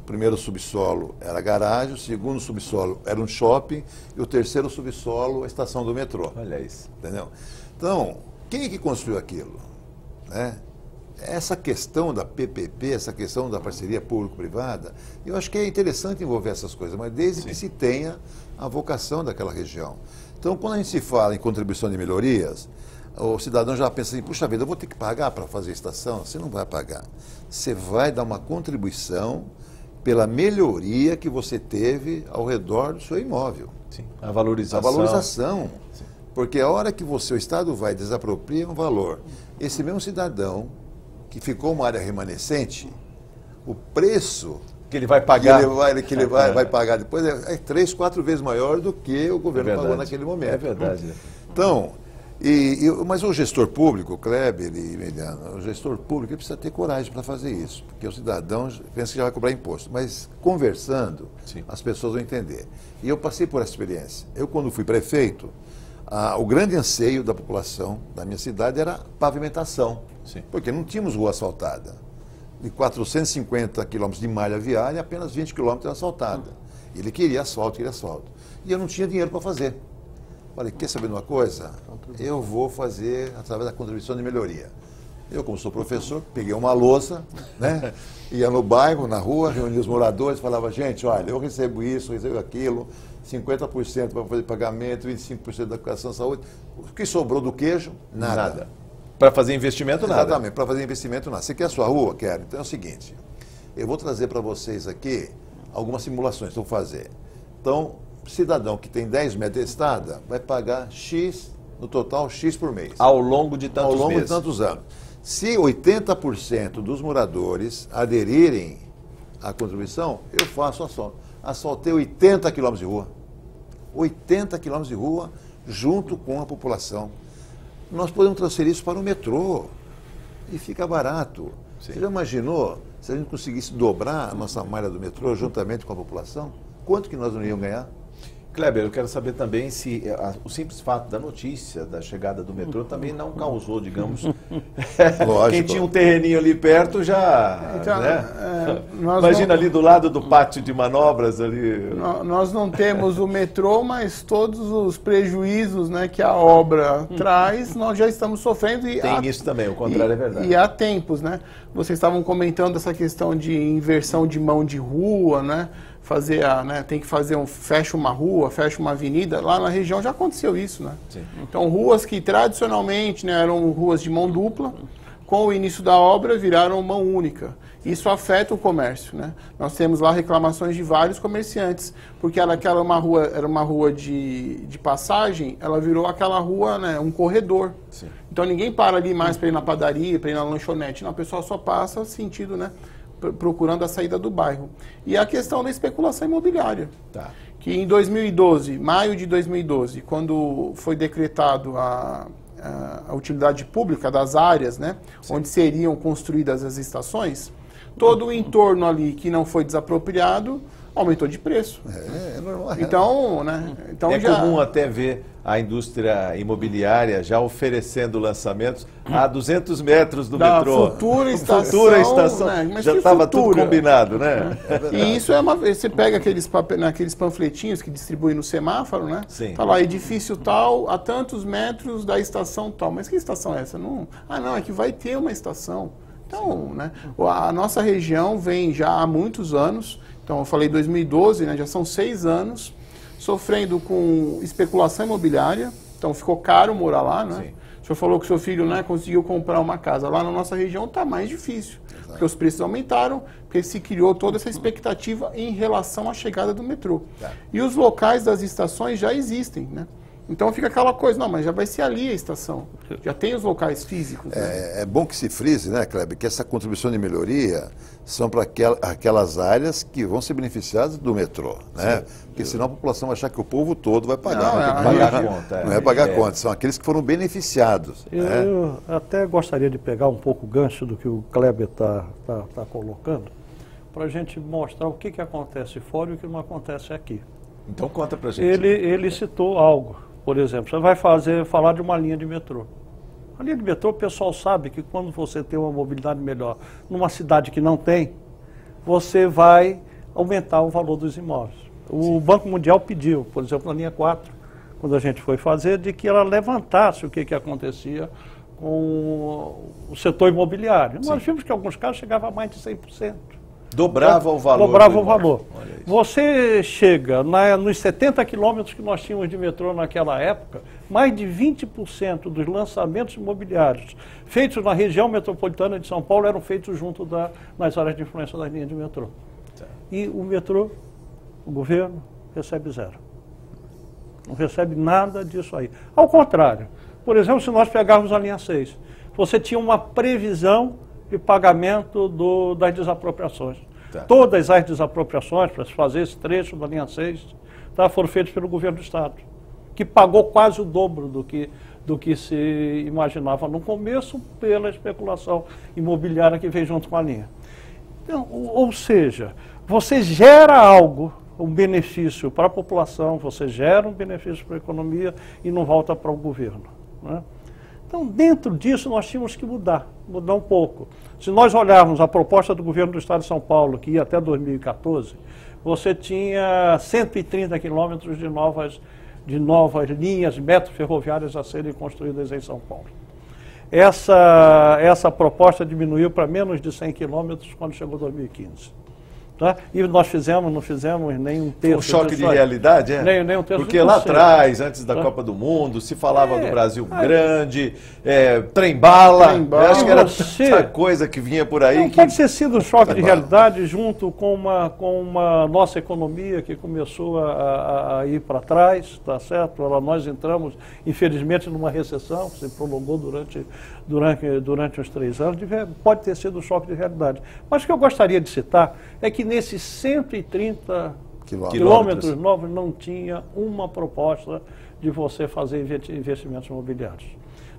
C: o primeiro subsolo era a garagem, o segundo subsolo era um shopping e o terceiro subsolo a estação do metrô.
B: Olha isso.
C: Entendeu? Então, quem é que construiu aquilo? Né? Essa questão da PPP, essa questão da parceria público-privada, eu acho que é interessante envolver essas coisas, mas desde que se tenha a vocação daquela região. Então, quando a gente se fala em contribuição de melhorias, o cidadão já pensa assim, puxa vida, eu vou ter que pagar para fazer estação? Você não vai pagar. Você vai dar uma contribuição pela melhoria que você teve ao redor do seu imóvel.
B: Sim. A valorização.
C: A valorização. Sim. Porque a hora que o Estado vai desapropria um valor, esse mesmo cidadão que ficou uma área remanescente, o preço
B: que ele vai pagar,
C: vai pagar depois é 3, 4 vezes maior do que o governo pagou naquele momento.
B: É verdade.
C: Então, mas o gestor público, Kleber e Emiliano, o gestor público precisa ter coragem para fazer isso, porque o cidadão pensa que já vai cobrar imposto, mas conversando, sim, as pessoas vão entender. E eu passei por essa experiência. Eu, quando fui prefeito, o grande anseio da população da minha cidade era pavimentação, sim, porque não tínhamos rua asfaltada. De 450 quilômetros de malha viária, apenas 20 quilômetros asfaltada. Ele queria asfalto. E eu não tinha dinheiro para fazer. Falei, quer saber de uma coisa? Eu vou fazer através da contribuição de melhoria. Eu, como sou professor, peguei uma louça, né? Ia no bairro, na rua, reunia os moradores, falava, gente, olha, eu recebo isso, recebo aquilo, 50% para fazer pagamento, 25% da educação e saúde. O que sobrou do queijo? Nada.
B: Para fazer investimento, nada.
C: Exatamente, para fazer investimento, nada. Você quer a sua rua? Quero. Então é o seguinte, eu vou trazer para vocês aqui algumas simulações que eu vou fazer. Então, cidadão que tem 10 metros de estrada vai pagar X, no total, X por mês.
B: Ao longo de tantos meses.
C: Ao longo de tantos anos. Se 80% dos moradores aderirem à contribuição, eu faço asfalto. Asfaltei 80 quilômetros de rua. 80 quilômetros de rua junto com a população. Nós podemos transferir isso para o metrô e fica barato. Sim. Você já imaginou se a gente conseguisse dobrar a nossa malha do metrô juntamente com a população? Quanto que nós não íamos ganhar?
B: Kleber, eu quero saber também se o simples fato da notícia da chegada do metrô também não causou, digamos, quem tinha um terreninho ali perto já, então, né? Imagina ali do lado do pátio de manobras ali.
D: Nós não temos o metrô, mas todos os prejuízos, né, que a obra traz, nós já estamos sofrendo. E
B: tem isso também, o contrário é verdade.
D: E há tempos, né? Vocês estavam comentando essa questão de inversão de mão de rua, né? Tem que fazer fecha uma rua, fecha uma avenida, lá na região já aconteceu isso, né? Sim. Então, ruas que tradicionalmente, né, eram ruas de mão dupla, com o início da obra viraram mão única. Isso afeta o comércio, né? Nós temos lá reclamações de vários comerciantes, porque era uma rua de passagem, ela virou aquela rua, né, um corredor. Sim. Então ninguém para ali mais para ir na padaria, para ir na lanchonete, não, o pessoal só passa sentido, né? Procurando a saída do bairro. E a questão da especulação imobiliária. Tá. Que em 2012, maio de 2012, quando foi decretado a utilidade pública das áreas, né, onde seriam construídas as estações, todo o entorno ali que não foi desapropriado aumentou de preço.
C: É normal.
D: Então, né,
B: comum até ver a indústria imobiliária já oferecendo lançamentos a 200 metros do metrô.
D: Futura estação.
B: Né? Já estava tudo combinado, né?
D: E isso você pega aqueles panfletinhos que distribui no semáforo, né?
B: Sim.
D: Tá lá, edifício tal, a tantos metros da estação tal. Mas que estação é essa? Não, é que vai ter uma estação. Então, né, a nossa região vem já há muitos anos, então eu falei 2012, né, já são 6 anos, sofrendo com especulação imobiliária, então ficou caro morar lá, né? Sim. O senhor falou que o seu filho, né, conseguiu comprar uma casa. Lá na nossa região está mais difícil, porque os preços aumentaram, porque se criou toda essa expectativa em relação à chegada do metrô. E os locais das estações já existem, né? Então fica aquela coisa, não, mas já vai ser ali a estação, já tem os locais físicos. Né?
C: É bom que se frise, né, Kleber, que essa contribuição de melhoria são para aquelas áreas que vão ser beneficiadas do metrô, né? Porque senão a população vai achar que o povo todo vai pagar. Não é pagar conta, são aqueles que foram beneficiados.
A: Eu até gostaria de pegar um pouco o gancho do que o Kleber está colocando, para a gente mostrar o que acontece fora e o que não acontece aqui.
B: Então conta para a gente.
A: Ele citou algo. Por exemplo, você vai falar de uma linha de metrô. A linha de metrô, o pessoal sabe que quando você tem uma mobilidade melhor numa cidade que não tem, você vai aumentar o valor dos imóveis. O Banco Mundial pediu, por exemplo, na linha 4, quando a gente foi fazer, de que ela levantasse o que acontecia com o setor imobiliário. Nós vimos que em alguns casos chegava a mais de 100%.
B: Dobrava o valor.
A: Dobrava o valor. Você chega nos 70 quilômetros que nós tínhamos de metrô naquela época, mais de 20% dos lançamentos imobiliários feitos na região metropolitana de São Paulo eram feitos junto nas áreas de influência das linhas de metrô. E o metrô, o governo, recebe zero. Não recebe nada disso aí. Ao contrário, por exemplo, se nós pegarmos a linha 6, você tinha uma previsão de pagamento das desapropriações. Tá. Todas as desapropriações para se fazer esse trecho da linha 6 foram feitas pelo governo do Estado, que pagou quase o dobro do que se imaginava no começo pela especulação imobiliária que veio junto com a linha. Então, ou seja, você gera algo, um benefício para a população, você gera um benefício para a economia e não volta para o governo, né? Então, dentro disso, nós tínhamos que mudar um pouco. Se nós olharmos a proposta do governo do Estado de São Paulo, que ia até 2014, você tinha 130 quilômetros de novas linhas metroferroviárias a serem construídas em São Paulo. Essa proposta diminuiu para menos de 100 quilômetros quando chegou 2015. Tá? E nós não fizemos nem um terço.
B: Um choque de realidade, é?
A: Nem um terço.
B: Porque lá atrás, antes da Copa do Mundo, se falava do Brasil grande, trem-bala. Acho que era tanta coisa que vinha por aí.
A: Pode ter sido um choque de realidade junto com uma nossa economia que começou a ir para trás, tá certo? Nós entramos, infelizmente, numa recessão que se prolongou durante uns 3 anos. Pode ter sido um choque de realidade. Mas o que eu gostaria de citar é que nesses 130 quilômetros novos não tinha uma proposta de você fazer investimentos imobiliários.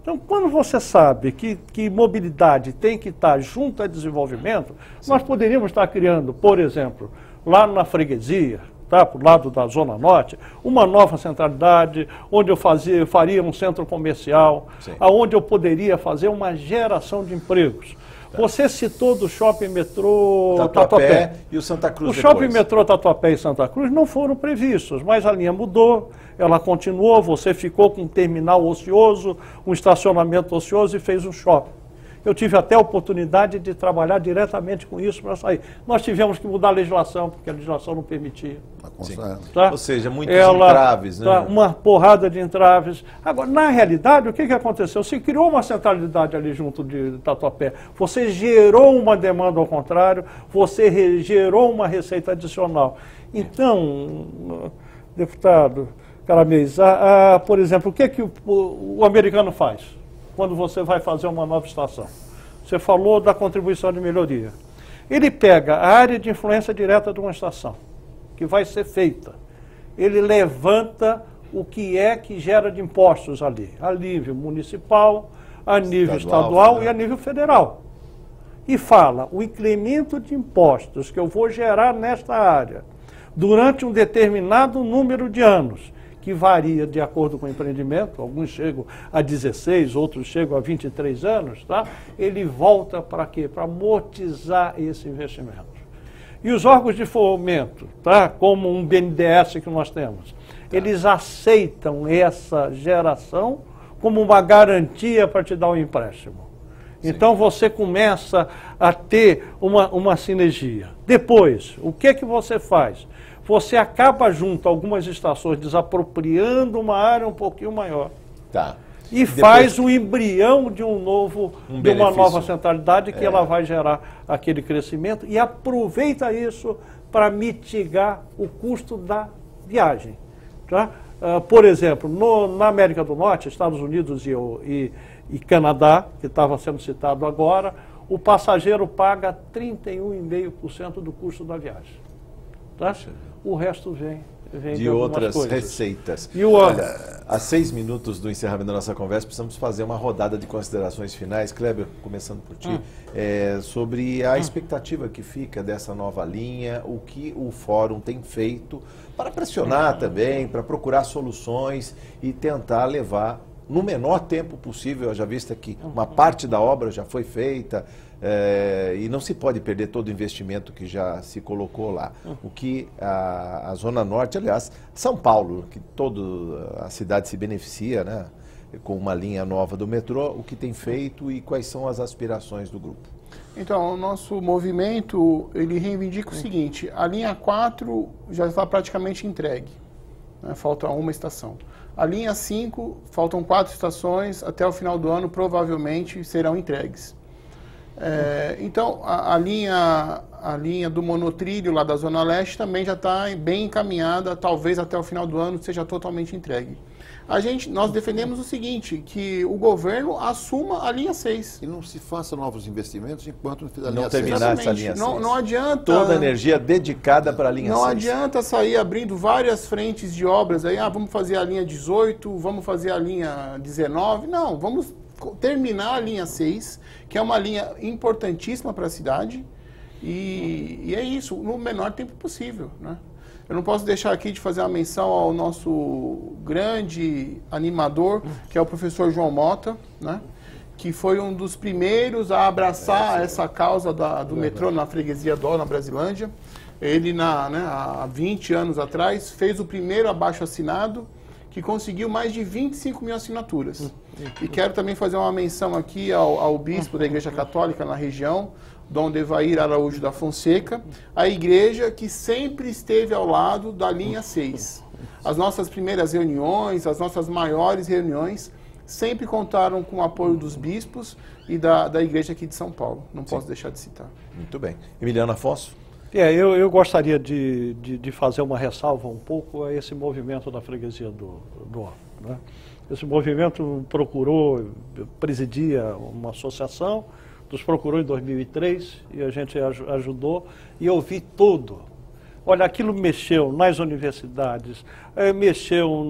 A: Então, quando você sabe que mobilidade tem que estar junto a desenvolvimento, nós poderíamos estar criando, por exemplo, lá na freguesia, para o lado da Zona Norte, uma nova centralidade, onde eu faria um centro comercial, onde eu poderia fazer uma geração de empregos. Você citou do shopping metrô Tatuapé
B: e o Santa Cruz.
A: O shopping metrô Tatuapé e Santa Cruz não foram previstos, mas a linha mudou, ela continuou, você ficou com um terminal ocioso, um estacionamento ocioso e fez um shopping. Eu tive até a oportunidade de trabalhar diretamente com isso para sair. Nós tivemos que mudar a legislação, porque a legislação não permitia.
B: Ou seja, muitos entraves, né?
A: Uma porrada de entraves. Agora, na realidade, o que aconteceu? Se criou uma centralidade ali junto de Tatuapé, você gerou uma demanda ao contrário, você gerou uma receita adicional. Então, deputado Caramês, por exemplo, o que o americano faz quando você vai fazer uma nova estação? Você falou da contribuição de melhoria. Ele pega a área de influência direta de uma estação, que vai ser feita. Ele levanta o que gera de impostos ali, a nível municipal, a nível estadual e a nível federal. E fala, o incremento de impostos que eu vou gerar nesta área, durante um determinado número de anos, que varia de acordo com o empreendimento, alguns chegam a 16, outros chegam a 23 anos, tá? Ele volta para quê? Para amortizar esse investimento. E os órgãos de fomento, tá? Como um BNDES que nós temos, eles aceitam essa geração como uma garantia para te dar um empréstimo. Então você começa a ter uma sinergia. Depois, o que você faz? Você acaba junto a algumas estações desapropriando uma área um pouquinho maior.
B: Tá.
A: E faz o embrião de de uma nova centralidade que ela vai gerar aquele crescimento e aproveita isso para mitigar o custo da viagem. Tá? Por exemplo, na América do Norte, Estados Unidos e Canadá, que estava sendo citado agora, o passageiro paga 31,5% do custo da viagem. Tá? O resto vem de
B: outras
A: coisas.
B: Receitas.
A: E o
B: Olha, a 6 minutos do encerramento da nossa conversa, precisamos fazer uma rodada de considerações finais. Kleber, começando por ti, sobre a expectativa que fica dessa nova linha, o que o Fórum tem feito para pressionar também, para procurar soluções e tentar levar no menor tempo possível, já visto que uma parte da obra já foi feita, e não se pode perder todo o investimento que já se colocou lá. O que a Zona Norte, aliás, São Paulo, que toda a cidade se beneficia, né, com uma linha nova do metrô, o que tem feito e quais são as aspirações do grupo?
D: Então, o nosso movimento, ele reivindica o seguinte: a linha 4 já está praticamente entregue, né? Falta uma estação. A linha 5, faltam 4 estações, até o final do ano provavelmente serão entregues. Então, a linha do monotrilho lá da Zona Leste também já está bem encaminhada, talvez até o final do ano seja totalmente entregue. Nós defendemos o seguinte, que o governo assuma a linha 6.
C: E não se faça novos investimentos enquanto não fizer a linha
B: Não terminar essa linha 6.
D: Não adianta...
B: Toda a energia dedicada para a linha 6.
D: Não adianta sair abrindo várias frentes de obras aí, vamos fazer a linha 18, vamos fazer a linha 19. Não, vamos terminar a linha 6, que é uma linha importantíssima para a cidade, e é isso, no menor tempo possível, né? Eu não posso deixar aqui de fazer uma menção ao nosso grande animador, que é o professor João Mota, né? Que foi um dos primeiros a abraçar essa causa do metrô na freguesia do na Brasilândia. Ele, há 20 anos atrás, fez o primeiro abaixo-assinado, que conseguiu mais de 25 mil assinaturas. E quero também fazer uma menção aqui ao bispo da Igreja Católica na região, Dom Devair Araújo da Fonseca, a igreja que sempre esteve ao lado da linha 6. As nossas primeiras reuniões, as nossas maiores reuniões, sempre contaram com o apoio dos bispos e da igreja aqui de São Paulo. Não posso deixar de citar.
B: Muito bem. Emiliano Afonso?
A: Eu gostaria de fazer uma ressalva um pouco a esse movimento da freguesia do Ó, né? Esse movimento presidia uma associação, nos procurou em 2003 e a gente ajudou, e eu vi tudo. Olha, aquilo mexeu nas universidades, mexeu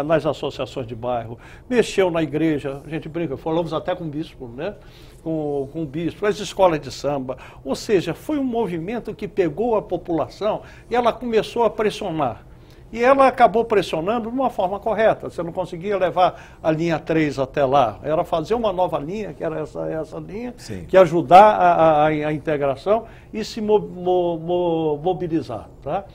A: nas associações de bairro, mexeu na igreja, a gente brinca, falamos até com o bispo, né? Com o bispo, as escolas de samba. Ou seja, foi um movimento que pegou a população e ela começou a pressionar. E ela acabou pressionando de uma forma correta. Você não conseguia levar a linha 3 até lá. Era fazer uma nova linha, que era essa linha,
B: sim,
A: que ajudar a integração e se mobilizar. Tá?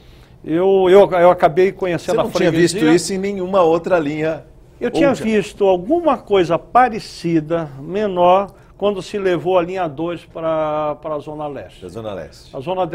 A: Eu acabei conhecendo a freguesia.
B: Você não tinha visto isso em nenhuma outra linha?
A: Eu tinha visto alguma coisa parecida, menor, quando se levou a linha 2 para a Zona Leste.
B: Da Zona Leste.
A: A Zona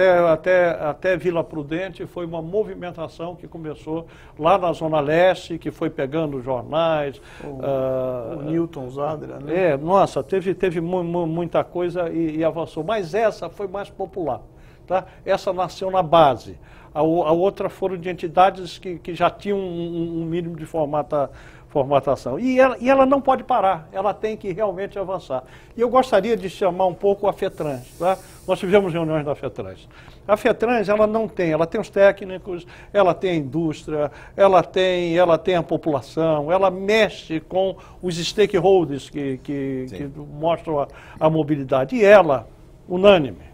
A: até Vila Prudente foi uma movimentação que começou lá na Zona Leste, que foi pegando jornais.
D: O Newton Zadra, né?
A: Nossa, teve muita coisa e avançou. Mas essa foi mais popular. Tá? Essa nasceu na base. A outra foram de entidades que já tinham um mínimo de formatação. E ela não pode parar, ela tem que realmente avançar. E eu gostaria de chamar um pouco a FETRANS. Tá? Nós tivemos reuniões da FETRANS. A FETRANS, ela tem os técnicos, ela tem a indústria, ela tem a população, ela mexe com os stakeholders que mostram a mobilidade. E ela, unânime,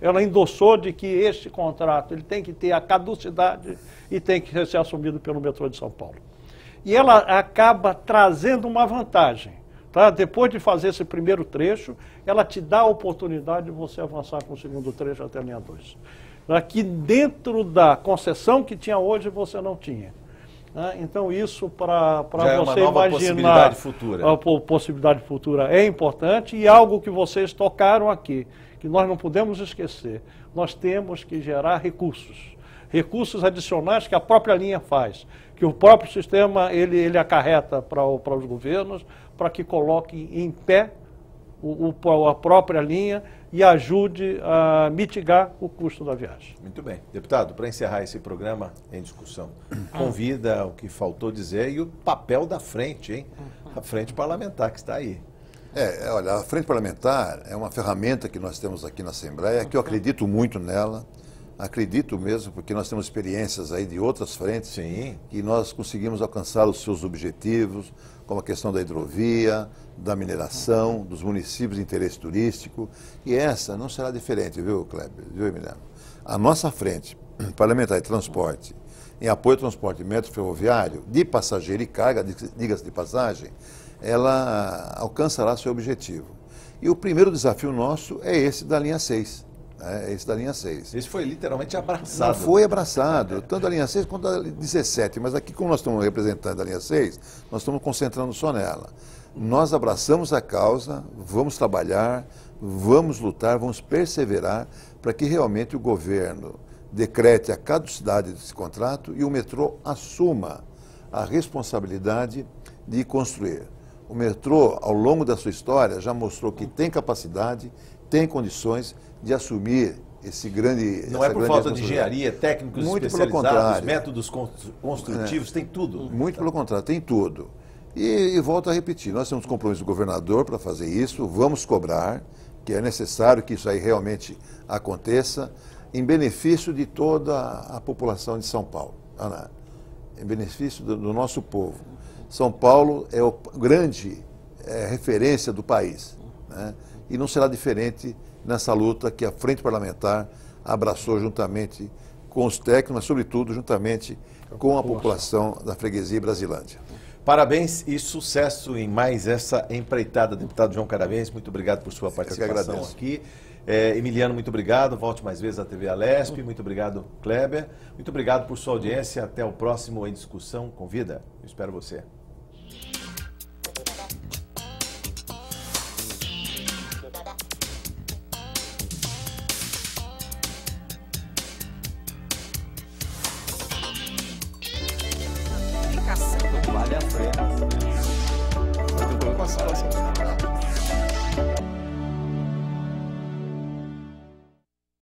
A: ela endossou de que este contrato ele tem que ter a caducidade e tem que ser assumido pelo metrô de São Paulo. E ela acaba trazendo uma vantagem. Tá? Depois de fazer esse primeiro trecho, ela te dá a oportunidade de você avançar com o segundo trecho até a linha 2. Aqui dentro da concessão que tinha hoje, você não tinha. Então isso para você imaginar a possibilidade futura é importante, e algo que vocês tocaram aqui, que nós não podemos esquecer. Nós temos que gerar recursos adicionais que a própria linha faz, que o próprio sistema ele acarreta para os governos, para que coloque em pé a própria linha e ajude a mitigar o custo da viagem.
B: Muito bem. Deputado, para encerrar esse programa em discussão, convida o que faltou dizer e o papel da frente, hein? A frente parlamentar que está aí.
C: Olha, a frente parlamentar é uma ferramenta que nós temos aqui na Assembleia, que eu acredito muito nela. Acredito mesmo, porque nós temos experiências aí de outras frentes.
B: Sim.
C: Que nós conseguimos alcançar os seus objetivos, como a questão da hidrovia, da mineração, dos municípios de interesse turístico. E essa não será diferente, viu, Kleber? Viu, Emiliano? A nossa frente parlamentar de transporte, em apoio ao transporte metro ferroviário, de passageiro e carga, diga-se de passagem, ela alcançará seu objetivo. E o primeiro desafio nosso é esse da linha 6. Esse da linha 6.
B: Esse foi literalmente abraçado.
C: Não foi abraçado, tanto a linha 6 quanto a 17. Mas aqui, como nós estamos representando a linha 6, nós estamos concentrando só nela. Nós abraçamos a causa, vamos trabalhar, vamos lutar, vamos perseverar para que realmente o governo decrete a caducidade desse contrato e o metrô assuma a responsabilidade de construir. O metrô, ao longo da sua história, já mostrou que tem capacidade, tem condições de assumir esse grande...
B: Não é por falta de engenharia, técnicos
C: muito
B: especializados, métodos construtivos, tem tudo.
C: Muito pelo contrário, tem tudo. E volto a repetir, nós temos compromisso do governador para fazer isso, vamos cobrar, que é necessário que isso aí realmente aconteça, em benefício de toda a população de São Paulo, em benefício do nosso povo. São Paulo é a grande referência do país, né? E não será diferente nessa luta que a Frente Parlamentar abraçou juntamente com os técnicos, mas sobretudo juntamente com a população da freguesia Brasilândia.
B: Parabéns e sucesso em mais essa empreitada, deputado João Caramês. Muito obrigado por sua participação aqui. Emiliano, muito obrigado. Volte mais vezes à TV Alesp. Muito obrigado, Kleber. Muito obrigado por sua audiência. Até o próximo Em Discussão Convida. Eu espero você.